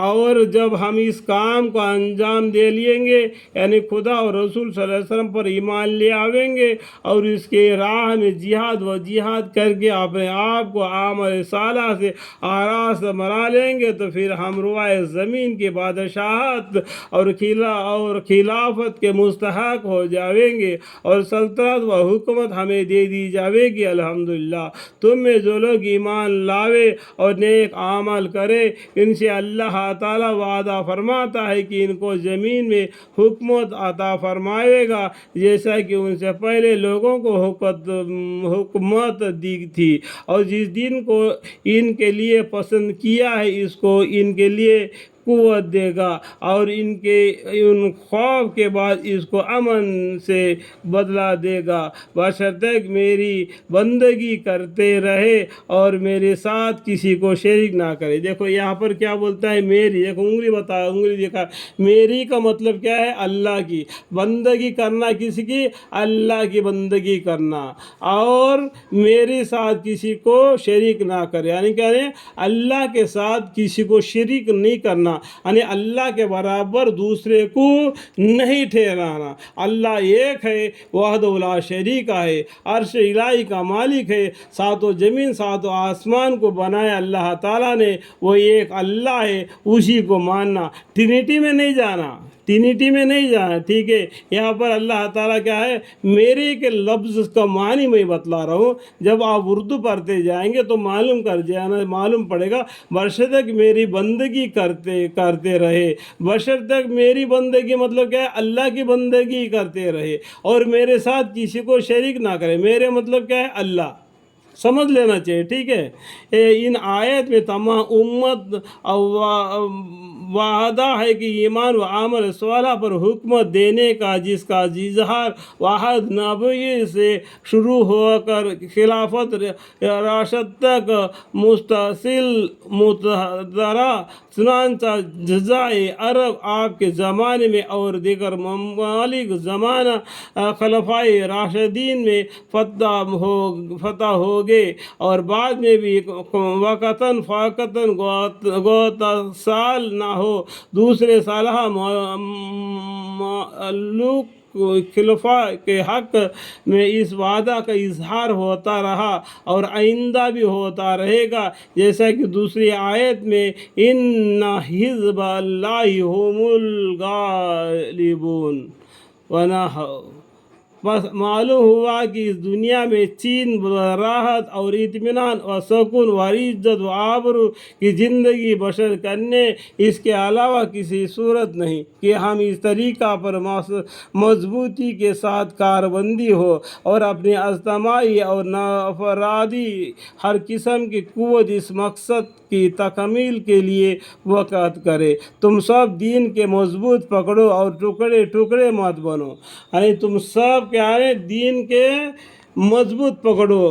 اور جب ہم اس کام کو انجام دے لیں گے یعنی خدا اور رسول صلی اللہ علیہ وسلم پر ایمان لے آویں گے اور اس کے راہ میں جہاد کر کے اپنے آپ کو عمل صالح سے آراستہ بنا لیں گے تو پھر ہم روائے زمین کی بادشاہت اور خلافت کے مستحق ہو جاویں گے اور سلطنت و حکومت ہمیں دے دی جاوے گی۔ الحمدللہ تم میں جو لوگ ایمان لاوے اور نیک عمل کرے ان سے اللہ تعالیٰ وعدہ فرماتا ہے کہ ان کو زمین میں حکومت عطا فرمائے گا جیسا کہ ان سے پہلے لوگوں کو حکومت دی تھی، اور جس دن کو ان کے لیے پسند کیا ہے اس کو ان کے لیے قوت دے گا اور ان خوف کے بعد اس کو امن سے بدلہ دے گا، بشرطے میری بندگی کرتے رہے اور میرے ساتھ کسی کو شریک نہ کرے۔ دیکھو یہاں پر کیا بولتا ہے؟ میری، دیکھو انگلی دیکھا، میری کا مطلب کیا ہے؟ اللہ کی بندگی کرنا، کسی کی؟ اللہ کی بندگی کرنا، اور میرے ساتھ کسی کو شریک نہ کرے، یعنی کیا ہے؟ اللہ کے ساتھ کسی کو شریک نہیں کرنا، یعنی اللہ کے برابر دوسرے کو نہیں ٹھہرانا۔ اللہ ایک ہے، وحدہ لا شریک ہے، عرش الہی کا مالک ہے، ساتوں زمین ساتوں آسمان کو بنایا اللہ تعالیٰ نے، وہ ایک اللہ ہے، اسی کو ماننا، ٹرینٹی میں نہیں جانا، ٹھیک ہے؟ یہاں پر اللہ تعالیٰ کیا ہے؟ میری کے لفظ کا معنی میں بتلا رہا ہوں، جب آپ اردو پڑھتے جائیں گے تو معلوم پڑے گا، بشرطیک میری بندگی کرتے رہے، بشرطیک میری بندگی مطلب کیا ہے؟ اللہ کی بندگی کرتے رہے اور میرے ساتھ کسی کو شریک نہ کرے۔ میرے مطلب کیا ہے؟ اللہ، سمجھ لینا چاہیے، ٹھیک ہے؟ ان آیت میں تمام امت وعدہ ہے کہ ایمان و عمل صالح پر حکمت دینے کا، جس کا اظہار واحد نبی سے شروع ہو کر خلافت راشد تک متصل متحرہ، چنانچہ جزائے عرب آپ کے زمانے میں اور دیگر ممالک زمانہ خلفائے راشدین میں فتح ہو گئے، اور بعد میں بھی وقتاً فوقتاً سال نہ ہو دوسرے صالح معلوم خلفاء کے حق میں اس وعدہ کا اظہار ہوتا رہا اور آئندہ بھی ہوتا رہے گا، جیسا کہ دوسری آیت میں ان حزب اللہ هم الغالبون بس معلوم ہوا کہ اس دنیا میں چین راحت اور اطمینان و سکون و عزت و آبرو کی زندگی بسر کرنے، اس کے علاوہ کسی صورت نہیں کہ ہم اس طریقہ پر مضبوطی کے ساتھ کاربندی ہو اور اپنی اجتماعی اور انفرادی ہر قسم کی قوت اس مقصد کی تکمیل کے لیے وقت کرے۔ تم سب دین کے مضبوط پکڑو اور ٹکڑے مت بنو، یعنی تم سب کیا ہے؟ دین کے مضبوط پکڑو